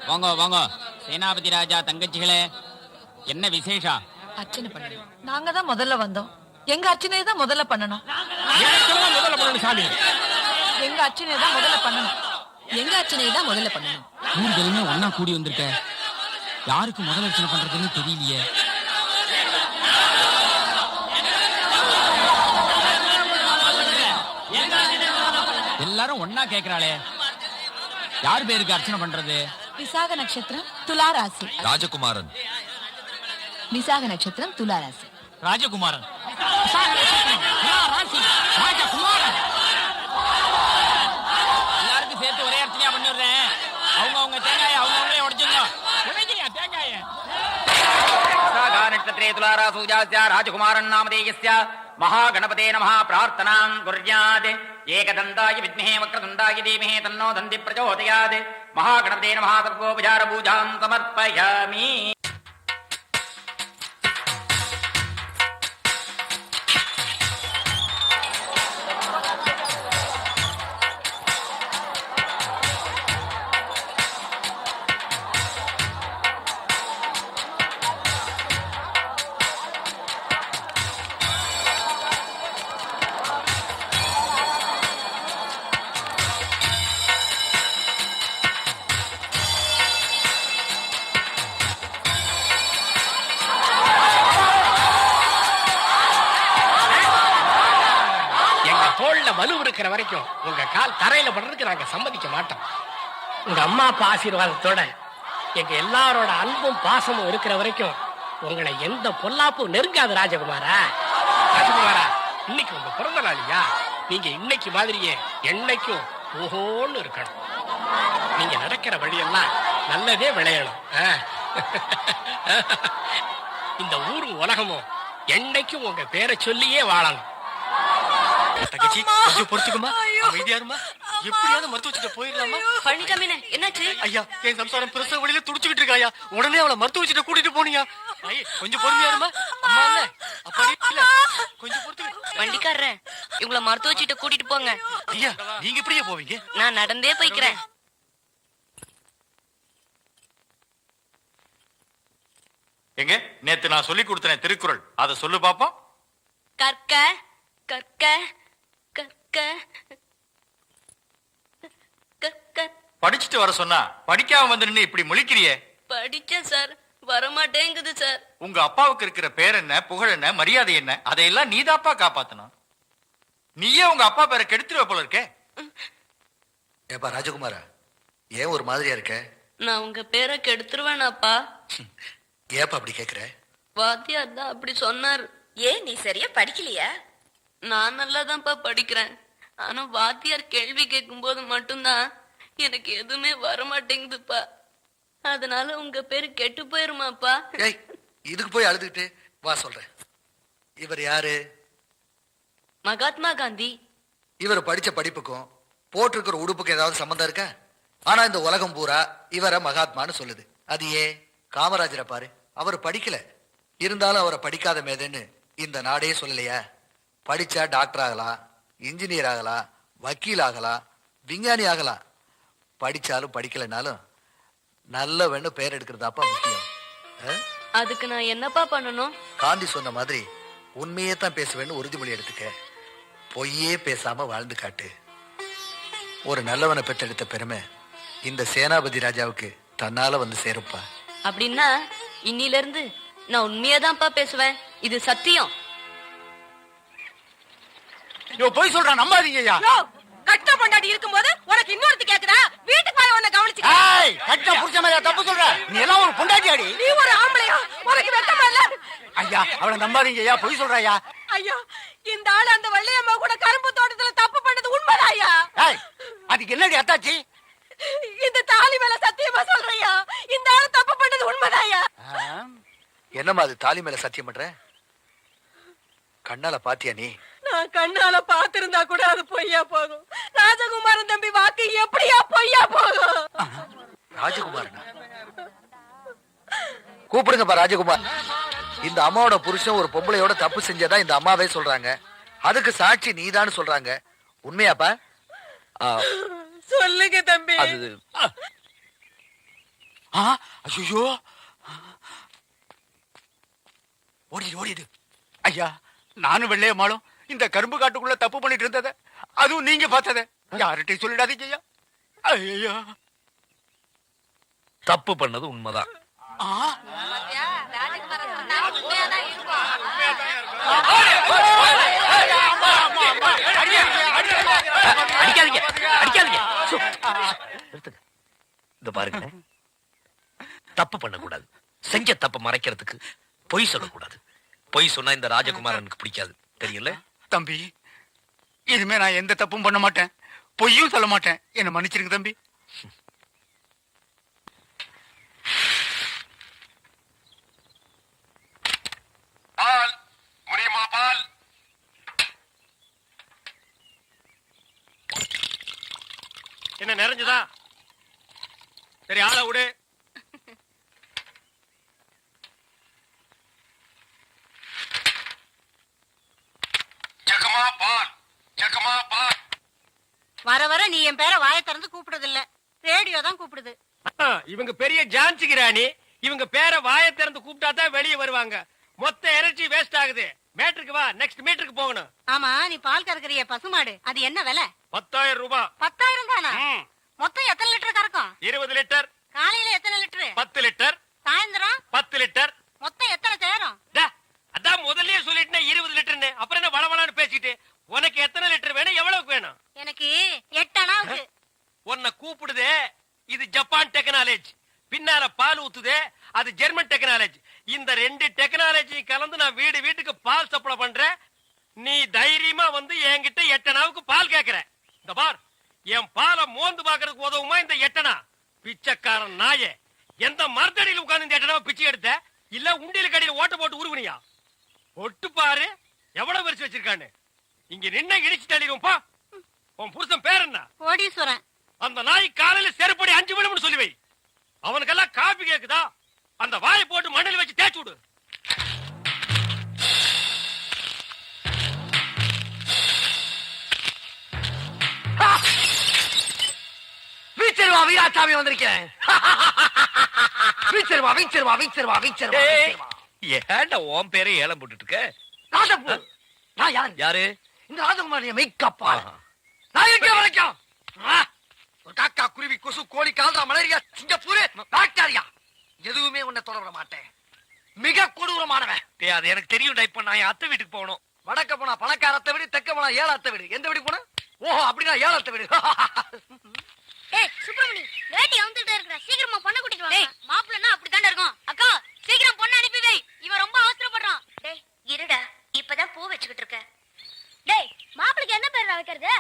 வாங்க வாங்க. சேனாபதி ராஜா தங்கச்சிகளே, என்ன விசேஷம்? அர்ச்சனை பண்ணணும். நாங்க தான் முதல்ல வந்தோம். எங்க அர்ச்சனையை தான் முதல்ல பண்ணணும். முதல்ல பண்ணணும் சாமி. எங்க அர்ச்சனையை தான் முதல்ல பண்ணணும். எங்க அர்ச்சனையை தான் முதல்ல பண்ணணும். ஊர்களுமே ஒன்னா கூடி வந்திருக்க, யாருக்கு முதல் அர்ச்சனை பண்றதுன்னு தெரியலையே. எல்லாரும் ஒன்னா கேக்குறாளே, யார் பேருக்கு அர்ச்சனை பண்றது? விசாக நட்சத்திரம் துலா ராசி. ராஜகுமாரன். விசாக நட்சத்திரம் துலா ராசி. ராஜகுமாரன். எல்லாருக்கும் சேர்த்து ஒரே அர்ச்சனையா பண்ணிடுறேன். அவங்க தேங்காய அவங்களே உடைச்சுங்க. தேங்காய நட்சத்திரே துலாராசூஜாஸ்ய ராஜகுமாரன் நாமதேயஸ்ய மகாகணபதே நமः பிரார்த்தனாம் குர்யாத். ஏகதந்தாய வித்மஹே வக்ரதுண்டாய தீமஹி தன்னோ தந்தி பிரச்சோதயாத். மகாகணபதே நமः சர்வோபசார பூஜாம் சமர்ப்பயாமி. வலு இருக்கிற வரைக்கும் உங்க கால் தரையில படுறதுக்கு நாங்க சம்மதிக்க மாட்டோம். உங்க அம்மா அப்பா ஆசீர்வாதத்தோட எங்க எல்லாரோட அன்பும் பாசமும் இருக்கிற வரைக்கும் உங்களை எந்த பொல்லாப்பும் நெருங்காது. ராஜகுமாரா, ராஜகுமாரா, இன்னைக்கு உங்க பிறந்த நாளியா? நீங்க இன்னைக்கு மாதிரியே என்னைக்கும் ஓஹோன்னு இருக்கணும். நீங்க நடக்கிற வழியெல்லாம் நல்லதே விளையணும். இந்த ஊரும் உலகமும் என்னைக்கும் உங்க பேரை சொல்லியே வாழணும். தங்கச்சி, கொஞ்சம் பொறுத்துக்குமா, அமைதியாருமா. எப்படியாவது மருத்துவச்சிட்ட போயிடலாமா? பழனிசாமி, என்னாச்சு? ஐயா, என் சம்சாரம் பிரசவ வழியில துடிச்சுக்கிட்டு இருக்காயா. உடனே அவளை மருத்துவச்சிட்ட கூட்டிட்டு போனியா? கொஞ்சம் பொறுமையாருமா. அம்மா இல்ல, அப்படி இல்ல, கொஞ்சம் பொறுத்து. வண்டிக்காரர், இவங்கள மருத்துவச்சிட்ட கூட்டிட்டு போங்க. ஐயா, நீங்க எப்படியே போவீங்க? நான் நடந்தே போய்க்கிறேன். எங்க நேத்து நான் சொல்லி கொடுத்தேன் திருக்குறள், அதை சொல்லு பாப்போம். கற்க கற்க கற்க கற்க. படிச்சுட்டு வர சொன்னா படிக்காம வந்து நின்னு இப்படி முழிக்கிறியே. படிச்சேன் சார், வரமாட்டேங்குது சார். உங்க அப்பாவுக்கு இருக்கிற பேர் என்ன, புகழ் என்ன, மரியாதை என்ன, அதையெல்லாம் நீதாப்பா காப்பாத்தணும். நீயே உங்க அப்பா பேரை கெடுத்துருவ போல இருக்க. ஏப்பா ராஜகுமாரா, ஏன் ஒரு மாதிரியா இருக்க? நான் உங்க பேரை கெடுத்துருவேனாப்பா? ஏப்பா அப்படி கேக்குற? வாத்தியார் தான் அப்படி சொன்னார். ஏன் நீ சரியா படிக்கலையா? நான் நல்லாதான்ப்பா படிக்கிறேன். ஆனா வாத்தியார் கேள்வி கேட்கும் போது மட்டும்தான் எனக்கு எதுவுமே வரமாட்டேங்குதுப்பா. அதனால உங்க பேரு கெட்டு போயிருமாப்பா? ஏய், இதுக்கு போய் அழுதுகிட்டு வா சொல்றேன். இவர் யாரு? மகாத்மா காந்தி. இவர் படிச்ச படிப்புக்கும் போட்டிருக்கிற உடுப்புக்கு ஏதாவது சம்பந்தம் இருக்கா? ஆனா இந்த உலகம் பூரா இவரை மகாத்மான்னு சொல்லுது. அது ஏன்? காமராஜரை பாரு, அவர் படிக்கல, இருந்தாலும் அவரை படிக்காத மேதன்னு இந்த நாடே சொல்லலையா? படிச்சா டாக்டர் ஆகலாம், இன்ஜினியர் ஆகலாம், வக்கீல் ஆகலாம், விஞ்ஞானி ஆகலாம். படிச்சாலும் படிக்கலைனாலும் நல்லவன்னு பெயர் எடுக்கிறதாப்பா முக்கியம். அதுக்கு நான் என்னப்பா பண்ணணும்? காந்தி சொன்ன மாதிரி உண்மையே தான் பேசுவேன்னு உறுதிமொழி எடுத்துக்க. பொய்யே பேசாம வாழ்ந்து காட்டு. ஒரு நல்லவனை பெற்றெடுத்த பெருமை இந்த சேனாபதி ராஜாவுக்கு தன்னால வந்து சேருப்பா. அப்படின்னா இன்னில இருந்து நான் உண்மையாதான்ப்பா பேசுவேன். இது சத்தியம். போய் சொல்றான், நம்பாதீங்கய்யா. கட்ட பொண்டாட்டி இருக்கும்போது உனக்கு இன்னொருத்தி கேக்குதா? வீட்டுக்கு போய் உன்னை கவனிச்சு. ஏய், கட்ட புடிச்ச மாதிரியா தப்பு சொல்ற? நீ எல்லாம் ஒரு பொண்டாட்டியாடி. நீ ஒரு ஆம்பளையா? உனக்கு வெட்டமா இல்ல? ஐயா, அவளை நம்பாதீங்கய்யா, பொய் சொல்றாயா. ஐயா, இந்த ஆளு அந்த வள்ளியம்மா கூட கரும்பு தோட்டத்துல தப்பு பண்ணது உண்மைதாயா? ஏய், அதுக்கு என்னடி அத்தாச்சி? இந்த தாலி மேல சத்தியமா சொல்றியா? இந்த ஆளு தப்பு பண்ணது உண்மைதாயா? என்னம்மா அது தாலி மேல சத்தியம் பண்ற? கண்ணால பாத்தியா நீ? நான் கண்ணால பாத்திருந்தா கூட அது பொய்யா போகும். ராஜகுமாரன் தம்பி வாக்கு எப்படியா பொய்யா போகும்? ராஜகுமாரனா? கூப்பிடுங்கப்பா ராஜகுமார். இந்த அம்மாவோட புருஷன் ஒரு பொம்பளையோட தப்பு செஞ்சதா இந்த அம்மாவே சொல்றாங்க. அதுக்கு சாட்சி நீதான்னு சொல்றாங்க. உண்மையாப்பா? சொல்லுங்க தம்பி. அது ஐயோ ஓடிடு ஐயா, நானும் வெள்ளையம்மாளும் இந்த கரும்பு காட்டுக்குள்ள தப்பு பண்ணிட்டு இருந்தத அதுவும் நீங்க பார்த்தத யார்கிட்டயும் சொல்லிடாதீங்க ஐயா. ஐயா, தப்பு பண்ணது உண்மைதான். அடிக்காதீங்க அடிக்காதீங்க. நிறுத்துங்க. இந்த பாருங்க, தப்பு பண்ணக்கூடாது. செஞ்ச தப்ப மறைக்கிறதுக்கு பொய் சொல்லக்கூடாது. பொய் சொன்னா இந்த ராஜகுமாரனுக்கு பிடிக்காது, தெரியல? தம்பி, இனிமே நான் எந்த தப்பும் பண்ண மாட்டேன், பொய்யும் சொல்ல மாட்டேன். என்ன மன்னிச்சிருங்க தம்பி. பால் முடியுமா? பால் என்ன நிறைஞ்சதா? சரி, ஆள விடு. ஜகமா பால், ஜகமா பால். வர வர நீ என் பேரை வாயை திறந்து கூப்பிடுறது இல்ல, ரேடியோ தான் கூப்பிடுது. இவங்க பெரிய ஜான்சி ராணி. இவங்க பேரை வாயை திறந்து கூப்பிட்டா தான் வெளியே வருவாங்க. மொத்த எனர்ஜி வேஸ்ட் ஆகுது. மேட்ருக்கு வா, நெக்ஸ்ட் மீட்டருக்கு போகணும். ஆமா, நீ பால் கறக்குறிய பசுமாடு, அது என்ன விலை? 10,000 ரூபாய். 10,000 தானா? மொத்தம் எத்தனை லிட்டர் கறக்கும்? 20 லிட்டர். காலையில எத்தனை லிட்டர்? 10 லிட்டர். சாயந்தரம் 10 லிட்டர். மொத்தம் எத்தனை சேரும்? அதான் முதல்லயே சொல்லிட்டேன் 20 லிட்டர்னு. அப்புறம் என்ன வளவளான்னு பேசிட்டு? உனக்கு எத்தனை லிட்டர் வேணும், எவ்வளவுக்கு வேணும்? எனக்கு 8 அணாவுக்கு. உன்னை கூப்பிடுதே, இது ஜப்பான் டெக்னாலஜி. பின்னால பால் ஊத்துதே, அது ஜெர்மன் டெக்னாலஜி. இந்த 2 டெக்னாலஜி கலந்து நான் வீடு வீட்டுக்கு பால் சப்ளை பண்றேன். நீ தைரியமா வந்து என்கிட்ட 8 அணாவுக்கு பால் கேக்குற. இந்த பார், என் பாலை மோந்து பாக்குறதுக்கு உதவுமா இந்த 8 அணா? பிச்சைக்காரன் நாயே, எந்த மரத்தடியில் உட்கார்ந்து இந்த 8 அணாவை பிச்சை எடுத்த? இல்ல உண்டியல கடையில ஓட்ட போட்டு உருவனியா? ஒட்டு பாரு எவ்வளவு வரிசை வச்சிருக்கான்னு. இங்க நின்ன இடிச்சு தள்ளிடுவோம். பா, உன் புருஷன் பேர் என்ன? கோடீஸ்வரன். அந்த நாய் காலையில செருப்படி 5 விழும்னு சொல்லி வை. அவனுக்கெல்லாம் காபி கேக்குதா? அந்த வாயை போட்டு மண்ணில் வச்சு தேய்ச்சு விடு. வீச்சருவா வீராசாமி வந்திருக்கேன். வீச்சருவா வீச்சருவா வீச்சருவா வீச்சருவா. ஏன்டா உன் பேரை ஏலம் போட்டுட்டு இருக்க? ராஜபு, நான் யாரு? யாரு? இந்த ராஜகுமாரிய மெய்க்காப்பா. நான் எங்க வரைக்கும் ஒரு காக்கா, குருவி, கொசு, கோழி, கால்ரா, மலேரியா, சிங்கப்பூர், பாக்டீரியா எதுவுமே உன்னை தொடர மாட்டேன். மிக கொடூரமானவன். அது எனக்கு தெரியும்டா. இப்ப நான் என் அத்தை வீட்டுக்கு போகணும். வடக்க போனா பணக்காரத்தை வீடு, தெக்க போனா ஏழாத்த வீடு. எந்த வீடு போன? ஓஹோ, அப்படின்னா ஏழாத்த வீடு. ஏய் சுப்பிரமணி, வேட்டி அவுந்துட்டே இருக்கற, சீக்கிரமா பொண்ணு கூட்டிட்டு வாங்க. டேய், மாப்பிள்ளனா அப்படி தான இருக்கும். அக்கா, சீக்கிரம் பொண்ணு அனுப்பி வை, இவன் ரொம்ப அவசரப்படுறான். டேய் இருடா, இப்பதான் பூ வெச்சிட்டு இருக்க. டேய், மாப்பிளைக்கு என்ன பேர் வைக்கிறது?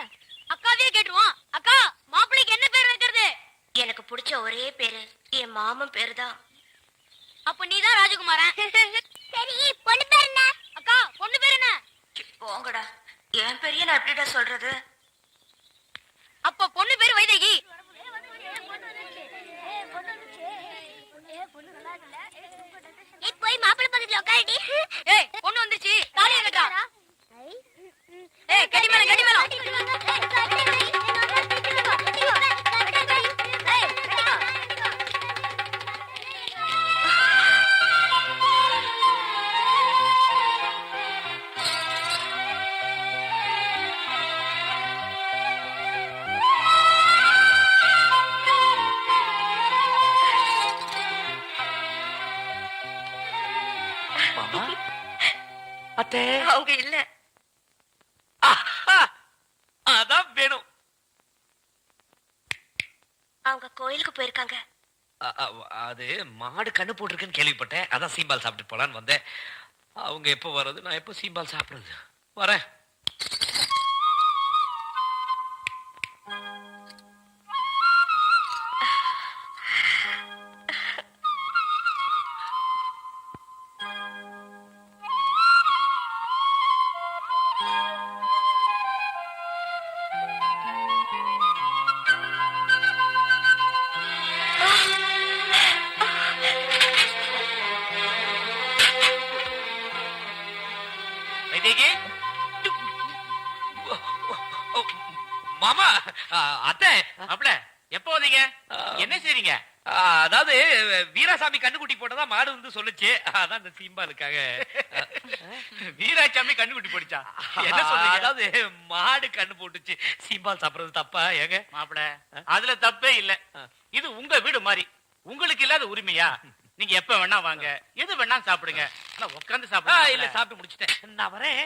அக்காவே கேட்டுருவான். அக்கா, மாப்பிளைக்கு என்ன பேர் வைக்கிறது? எனக்கு பிடிச்ச ஒரே பேரு என் மாமன் பேரு தான். அப்ப நீதான் ராஜகுமாரன். சரி, பொண்ணு பேர் என்ன? அக்கா, பொண்ணு பேர் என்ன? போங்கடா, என் பெரிய நான் எப்படிடா சொல்றது? அப்ப பொண்ணு பேரு வைதேகி. நீ போய் மாப்பிள்ளை பக்கத்துல உட்காருடி. ஏய், பொண்ணு வந்துருச்சு, தாலியை கட்டா. ஏய், கட்டி மேல கட்டி மேல. அத்தை, அவங்க இல்ல. அதான் வேணும். அவங்க கோயிலுக்கு போயிருக்காங்க. அது மாடு கண்ணு போட்டிருக்குன்னு கேள்விப்பட்டேன். அதான் சீம்பால் சாப்பிட்டு போலான்னு வந்தேன். அவங்க எப்போ வர்றது, நான் எப்போ சீம்பால் சாப்பிடுறது? வரேன். மாமா, அத்தை, அப்பல எப்போ வந்தீங்க? என்ன செய்றீங்க? அதாவது வீராசாமி கண்ணுக்குட்டி போட்டதா மாடு வந்து சொல்லுச்சு. அதான் இந்த சீம்பாலுக்காக. வீராசாமி கண்ணுக்குட்டி போடுச்சா? என்ன சொல்றீங்க? அதாவது மாடு கண்ணு போட்டுச்சு. சீம்பால் சாப்பிடுறது தப்பா ஏங்க? மாப்பிள, அதுல தப்பே இல்ல. இது உங்க வீடு மாதிரி. உங்களுக்கு இல்லாத உரிமையா? நீங்க எப்ப வேணா வாங்க, எது வேணா சாப்பிடுங்க. ஆனா உட்கார்ந்து சாப்பிடுங்க. இல்ல, சாப்பிட்டு முடிச்சிட்டேன். நான் வரேன்.